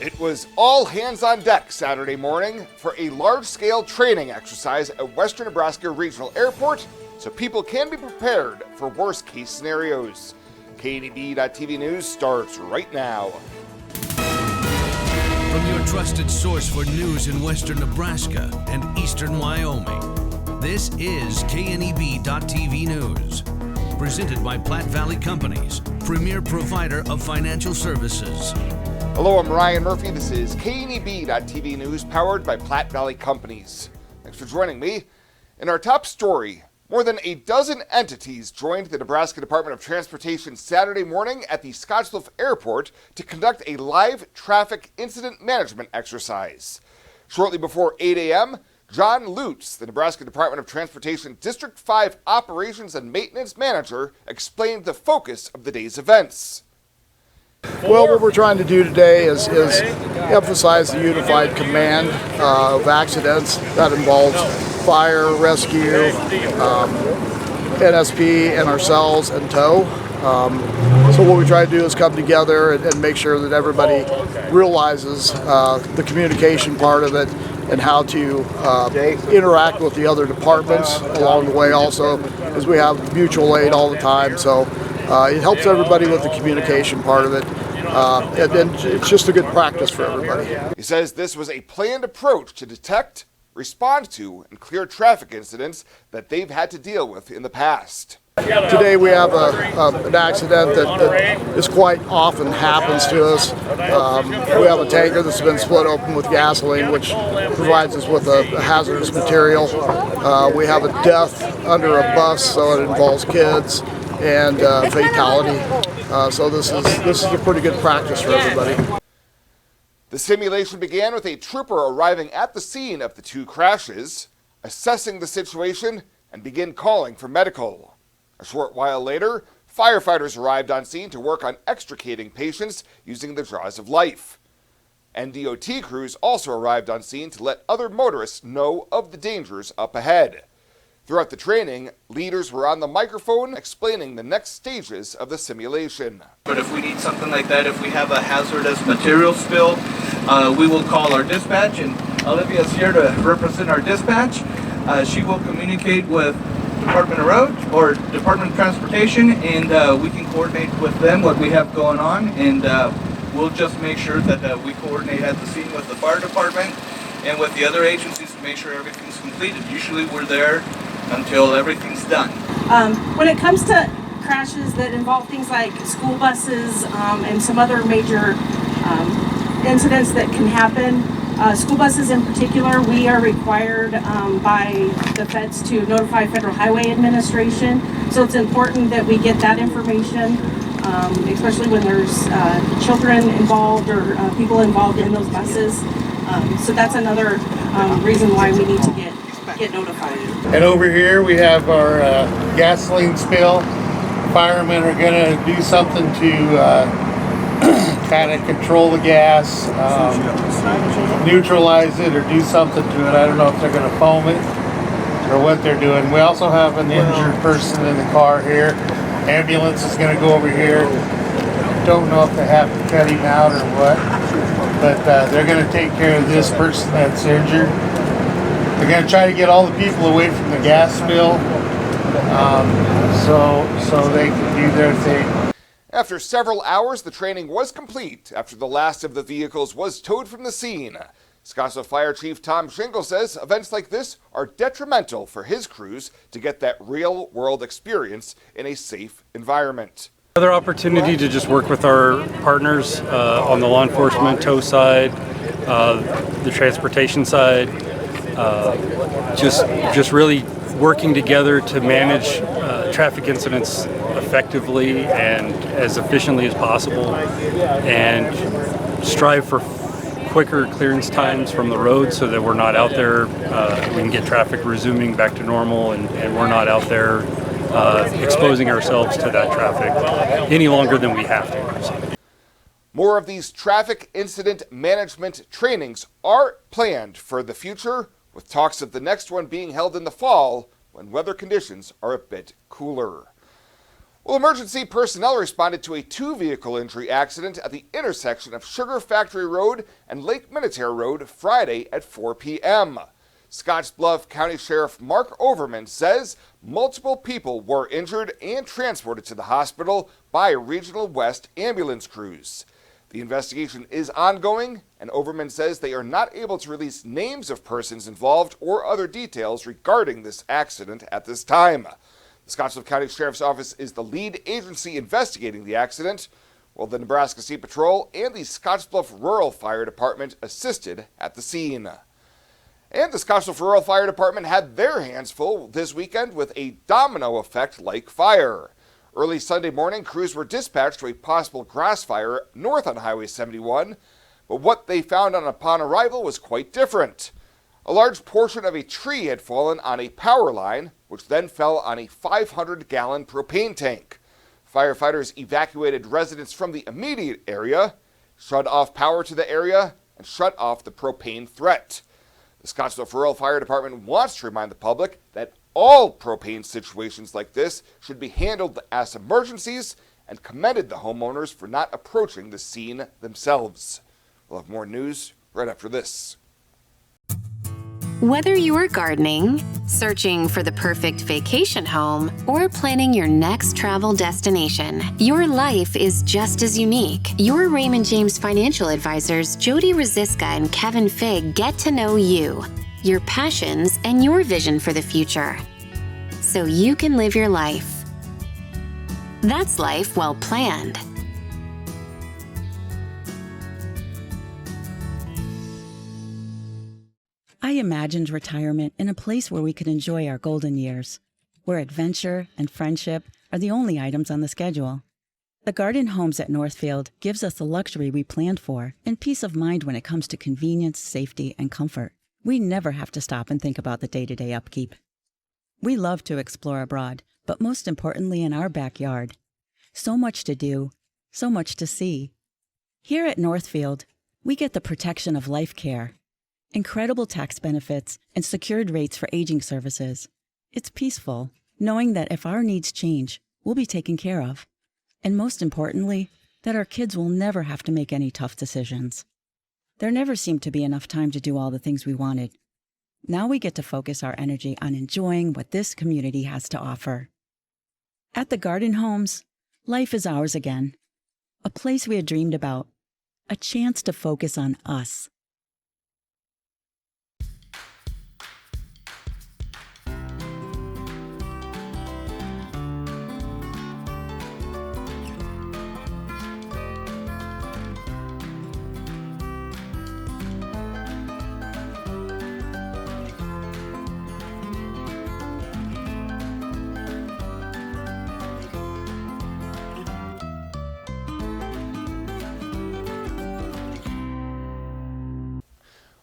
It was all hands on deck Saturday morning for a large-scale training exercise at Western Nebraska Regional Airport so people can be prepared for worst-case scenarios. KNEB.TV News starts right now. From your trusted source for news in Western Nebraska and Eastern Wyoming, this is KNEB.TV News. Presented by Platte Valley Companies, premier provider of financial services. Hello, I'm Ryan Murphy. This is KNEB.TV News powered by Platte Valley Companies. Thanks for joining me. In our top story, more than a dozen entities joined the Nebraska Department of Transportation Saturday morning at the Scottsbluff Airport to conduct a live traffic incident management exercise. Shortly before 8 a.m., John Lutz, the Nebraska Department of Transportation District 5 Operations and Maintenance Manager, explained the focus of the day's events. Well, what we're trying to do today is emphasize the unified command of accidents that involves fire, rescue, NSP, and ourselves, and tow. So what we try to do is come together and make sure that everybody realizes the communication part of it and how to interact with the other departments along the way also, because we have mutual aid all the time. So it helps everybody with the communication part of it, and it's just a good practice for everybody. He says this was a planned approach to detect, respond to, and clear traffic incidents that they've had to deal with in the past. Today we have an accident that this quite often happens to us. We have a tanker that's been split open with gasoline, which provides us with a hazardous material. We have a death under a bus, so it involves kids, and fatality. So this is a pretty good practice for everybody. The simulation began with a trooper arriving at the scene of the two crashes, assessing the situation, and begin calling for medical. A short while later, firefighters arrived on scene to work on extricating patients using the jaws of life. NDOT crews also arrived on scene to let other motorists know of the dangers up ahead. Throughout the training, leaders were on the microphone explaining the next stages of the simulation. But if we need something like that, if we have a hazardous material spill, we will call our dispatch, and Olivia is here to represent our dispatch. She will communicate with Department of Road or Department of Transportation, and we can coordinate with them what we have going on, and we'll just make sure that we coordinate at the scene with the fire department and with the other agencies to make sure everything's completed. Usually we're there until everything's done. When it comes to crashes that involve things like school buses and some other major incidents that can happen, school buses in particular, we are required by the feds to notify Federal Highway Administration. So it's important that we get that information, especially when there's children involved or people involved in those buses. So that's another reason why we need to get notified. And over here we have our gasoline spill. Firemen are going to do something to kind of control the gas, neutralize it, or do something to it. I don't know if they're going to foam it or what they're doing. We also have an injured person in the car here. Ambulance is going to go over here. Don't know if they have to cut him out or what, but they're going to take care of this person that's injured. They're going to try to get all the people away from the gas spill, so they can do their thing. After several hours, the training was complete after the last of the vehicles was towed from the scene. Scottsbluff Fire Chief Tom Shingle says events like this are detrimental for his crews to get that real-world experience in a safe environment. Another opportunity to just work with our partners on the law enforcement tow side, the transportation side, just really working together to manage traffic incidents effectively and as efficiently as possible, and strive for quicker clearance times from the road so that we're not out there, we can get traffic resuming back to normal, and we're not out there exposing ourselves to that traffic any longer than we have to. More of these traffic incident management trainings are planned for the future, with talks of the next one being held in the fall when weather conditions are a bit cooler. Well, emergency personnel responded to a two-vehicle injury accident at the intersection of Sugar Factory Road and Lake Minnetonka Road Friday at 4 p.m. Scottsbluff County Sheriff Mark Overman says multiple people were injured and transported to the hospital by Regional West ambulance crews. The investigation is ongoing, and Overman says they are not able to release names of persons involved or other details regarding this accident at this time. The Scottsbluff County Sheriff's Office is the lead agency investigating the accident, while the Nebraska State Patrol and the Scottsbluff Rural Fire Department assisted at the scene. And the Scottsbluff Rural Fire Department had their hands full this weekend with a domino effect-like fire. Early Sunday morning, crews were dispatched to a possible grass fire north on Highway 71, but what they found upon arrival was quite different. A large portion of a tree had fallen on a power line, which then fell on a 500-gallon propane tank. Firefighters evacuated residents from the immediate area, shut off power to the area, and shut off the propane threat. The Scottsbluff Rural Fire Department wants to remind the public that all propane situations like this should be handled as emergencies and commended the homeowners for not approaching the scene themselves. We'll have more news right after this. Whether you're gardening, searching for the perfect vacation home, or planning your next travel destination, your life is just as unique. Your Raymond James financial advisors, Jody Rosiska and Kevin Figg, get to know you, your passions, and your vision for the future, so you can live your life. That's life well planned. I imagined retirement in a place where we could enjoy our golden years, where adventure and friendship are the only items on the schedule. The Garden Homes at Northfield gives us the luxury we planned for and peace of mind when it comes to convenience, safety, and comfort. We never have to stop and think about the day-to-day upkeep. We love to explore abroad, but most importantly in our backyard. So much to do, so much to see. Here at Northfield, we get the protection of life care, incredible tax benefits, and secured rates for aging services. It's peaceful, knowing that if our needs change, we'll be taken care of. And most importantly, that our kids will never have to make any tough decisions. There never seemed to be enough time to do all the things we wanted. Now we get to focus our energy on enjoying what this community has to offer. At the Garden Homes, life is ours again. A place we had dreamed about. A chance to focus on us.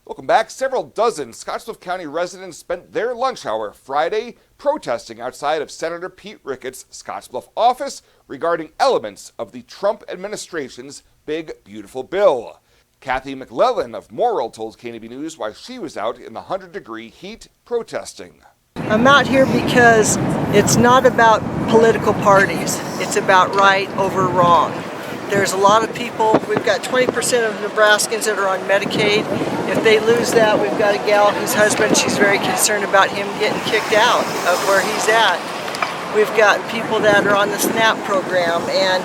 Welcome back. Several dozen Scottsbluff County residents spent their lunch hour Friday protesting outside of Senator Pete Ricketts' Scottsbluff office regarding elements of the Trump administration's Big Beautiful Bill. Kathy McLellan of Morrill told KNB News why she was out in the 100-degree heat protesting. I'm out here because it's not about political parties. It's about right over wrong. There's a lot of people, we've got 20% of Nebraskans that are on Medicaid. If they lose that, we've got a gal whose husband, she's very concerned about him getting kicked out of where he's at. We've got people that are on the SNAP program, and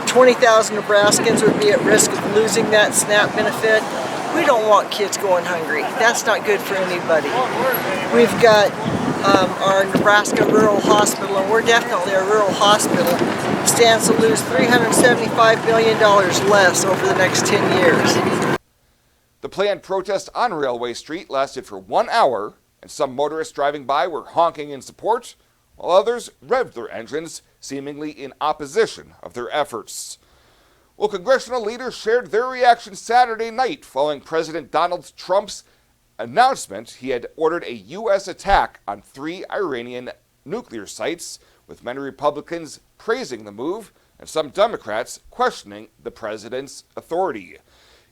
20,000 Nebraskans would be at risk of losing that SNAP benefit. We don't want kids going hungry. That's not good for anybody. We've got our Nebraska Rural Hospital, and we're definitely a rural hospital, stands to lose $375 billion less over the next 10 years. The planned protest on Railway Street lasted for 1 hour, and some motorists driving by were honking in support, while others revved their engines, seemingly in opposition of their efforts. Well, congressional leaders shared their reaction Saturday night following President Donald Trump's announcement he had ordered a U.S. attack on 3 Iranian nuclear sites, with many Republicans praising the move and some Democrats questioning the president's authority.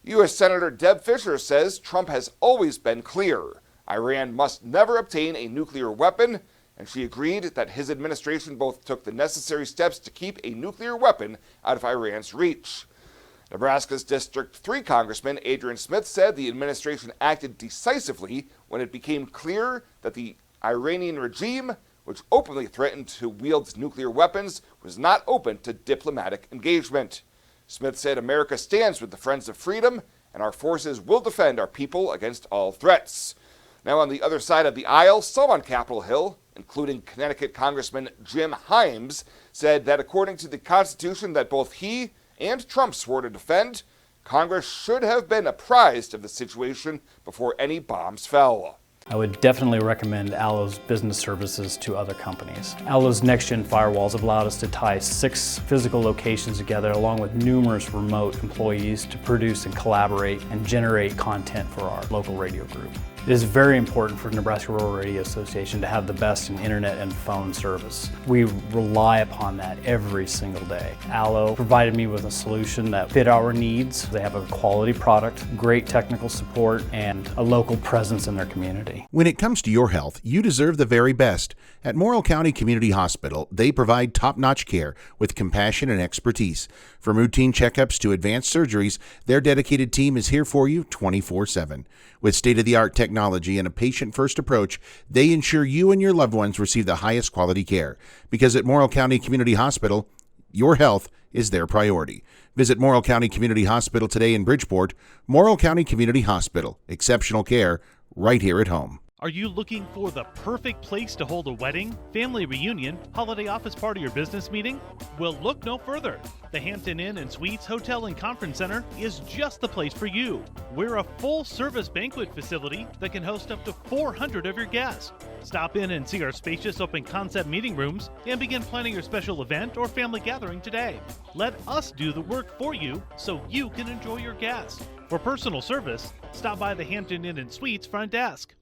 U.S. Senator Deb Fischer says Trump has always been clear. Iran must never obtain a nuclear weapon, and she agreed that his administration both took the necessary steps to keep a nuclear weapon out of Iran's reach. Nebraska's District 3 Congressman Adrian Smith said the administration acted decisively when it became clear that the Iranian regime, which openly threatened to wield nuclear weapons, was not open to diplomatic engagement. Smith said America stands with the Friends of Freedom, and our forces will defend our people against all threats. Now on the other side of the aisle, some on Capitol Hill, including Connecticut Congressman Jim Himes, said that according to the Constitution that both he and Trump swore to defend, Congress should have been apprised of the situation before any bombs fell. I would definitely recommend Allo's business services to other companies. Allo's next-gen firewalls have allowed us to tie 6 physical locations together along with numerous remote employees to produce and collaborate and generate content for our local radio group. It is very important for Nebraska Rural Radio Association to have the best in internet and phone service. We rely upon that every single day. Allo provided me with a solution that fit our needs. They have a quality product, great technical support, and a local presence in their community. When it comes to your health, you deserve the very best. At Morrill County Community Hospital, they provide top-notch care with compassion and expertise. From routine checkups to advanced surgeries, their dedicated team is here for you 24/7. With state-of-the-art technology and a patient-first approach, they ensure you and your loved ones receive the highest quality care. Because at Morrill County Community Hospital, your health is their priority. Visit Morrill County Community Hospital today in Bridgeport. Morrill County Community Hospital. Exceptional care right here at home. Are you looking for the perfect place to hold a wedding, family reunion, holiday office party, or business meeting? Well, look no further. The Hampton Inn and Suites Hotel and Conference Center is just the place for you. We're a full-service banquet facility that can host up to 400 of your guests. Stop in and see our spacious open-concept meeting rooms and begin planning your special event or family gathering today. Let us do the work for you so you can enjoy your guests. For personal service, stop by the Hampton Inn and Suites front desk.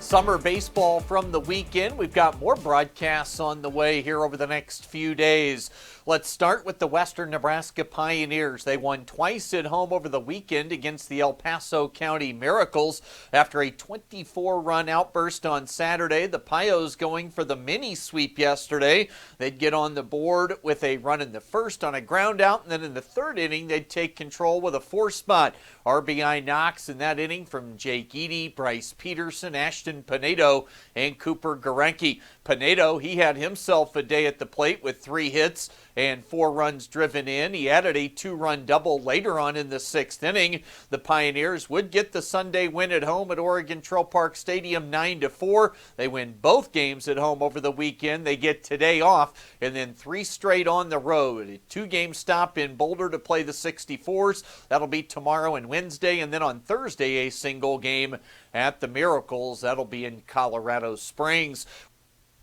Summer baseball from the weekend. We've got more broadcasts on the way here over the next few days. Let's start with the Western Nebraska Pioneers. They won twice at home over the weekend against the El Paso County Miracles. After a 24-run outburst on Saturday, the Pios going for the mini sweep yesterday. They'd get on the board with a run in the first on a ground out, and then in the third inning, they'd take control with a 4-spot. RBI knocks in that inning from Jake Eady, Bryce Peterson, Ashton Pinedo, and Cooper Gorenke. Pinedo, he had himself a day at the plate with 3 hits and 4 runs driven in. He added a 2-run double later on in the 6th inning. The Pioneers would get the Sunday win at home at Oregon Trail Park Stadium 9-4. They win both games at home over the weekend. They get today off and then 3 straight on the road. A 2-game stop in Boulder to play the 64s. That'll be tomorrow and Wednesday, and then on Thursday a single game at the Miracles. That'll be in Colorado Springs.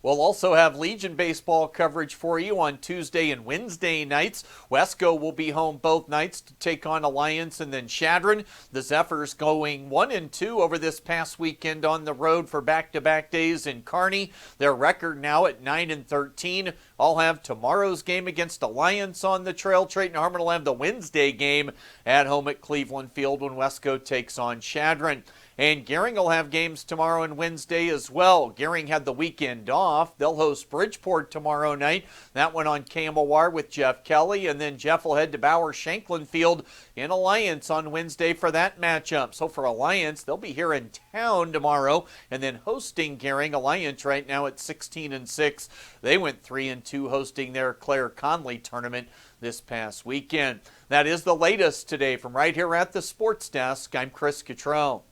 We'll also have Legion baseball coverage for you on Tuesday and Wednesday nights. Wesco will be home both nights to take on Alliance and then Chadron. The Zephyrs going 1-2 over this past weekend on the road for back-to-back days in Kearney. Their record now at 9-13. I'll have tomorrow's game against Alliance on the trail. Trayton Harmon will have the Wednesday game at home at Cleveland Field when Wesco takes on Chadron. And Gering will have games tomorrow and Wednesday as well. Gering had the weekend off. They'll host Bridgeport tomorrow night. That one on KMOR with Jeff Kelly. And then Jeff will head to Bauer Shanklin Field in Alliance on Wednesday for that matchup. So for Alliance, they'll be here in town tomorrow and then hosting Gering. Alliance right now at 16-6. They went 3-2 hosting their Claire Conley tournament this past weekend. That is the latest today from right here at the Sports Desk. I'm Chris Cottrell.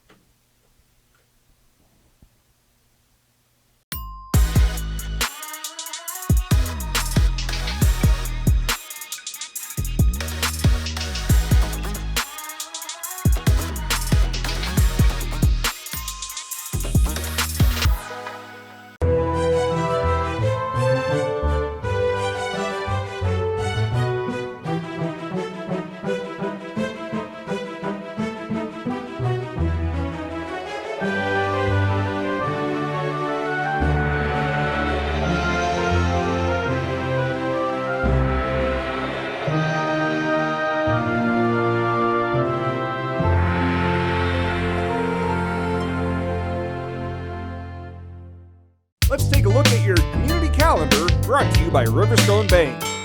by Riverstone Bank.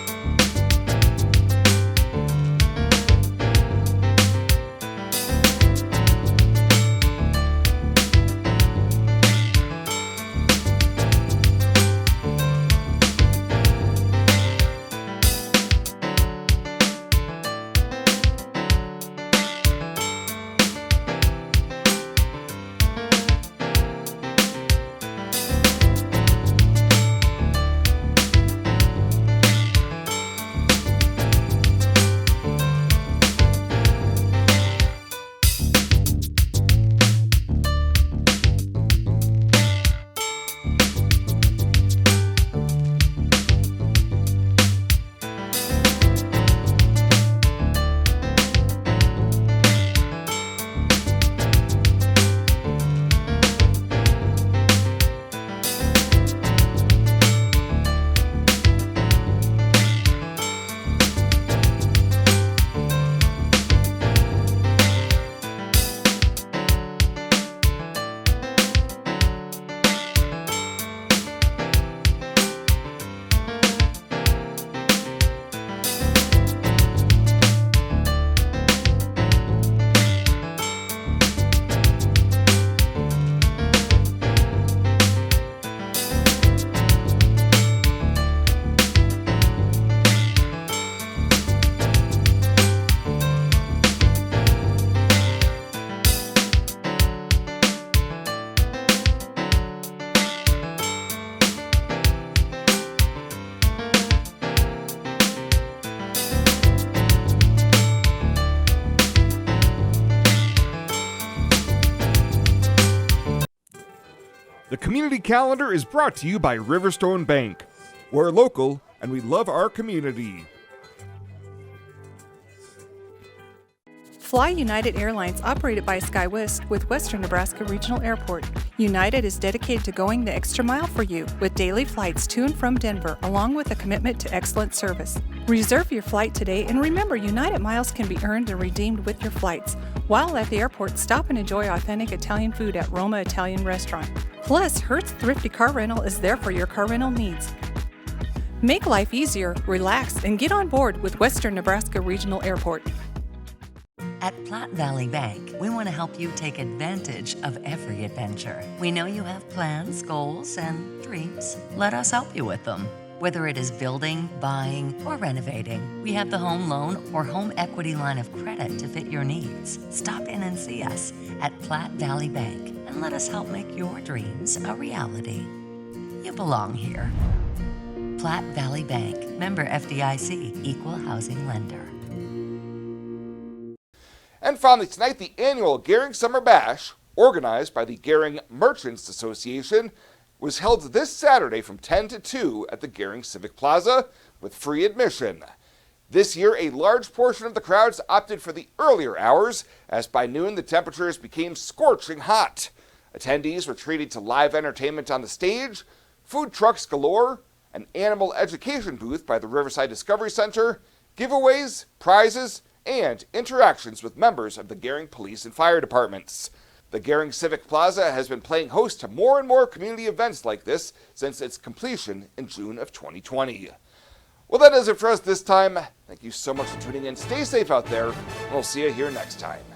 The community calendar is brought to you by Riverstone Bank. We're local and we love our community. Fly United Airlines, operated by SkyWest with Western Nebraska Regional Airport. United is dedicated to going the extra mile for you with daily flights to and from Denver, along with a commitment to excellent service. Reserve your flight today, and remember, United miles can be earned and redeemed with your flights. While at the airport, stop and enjoy authentic Italian food at Roma Italian Restaurant. Plus, Hertz Thrifty Car Rental is there for your car rental needs. Make life easier, relax, and get on board with Western Nebraska Regional Airport. At Platte Valley Bank, we want to help you take advantage of every adventure. We know you have plans, goals, and dreams. Let us help you with them. Whether it is building, buying, or renovating, we have the home loan or home equity line of credit to fit your needs. Stop in and see us at Platte Valley Bank and let us help make your dreams a reality. You belong here. Platte Valley Bank, member FDIC, equal housing lender. And finally tonight, the annual Gering Summer Bash, organized by the Gering Merchants Association, was held this Saturday from 10 to 2 at the Gering Civic Plaza with free admission. This year, a large portion of the crowds opted for the earlier hours, as by noon the temperatures became scorching hot. Attendees were treated to live entertainment on the stage, food trucks galore, an animal education booth by the Riverside Discovery Center, giveaways, prizes, and interactions with members of the Gering Police and Fire Departments. The Gering Civic Plaza has been playing host to more and more community events like this since its completion in June of 2020. Well, that does it for us this time. Thank you so much for tuning in. Stay safe out there, and we'll see you here next time.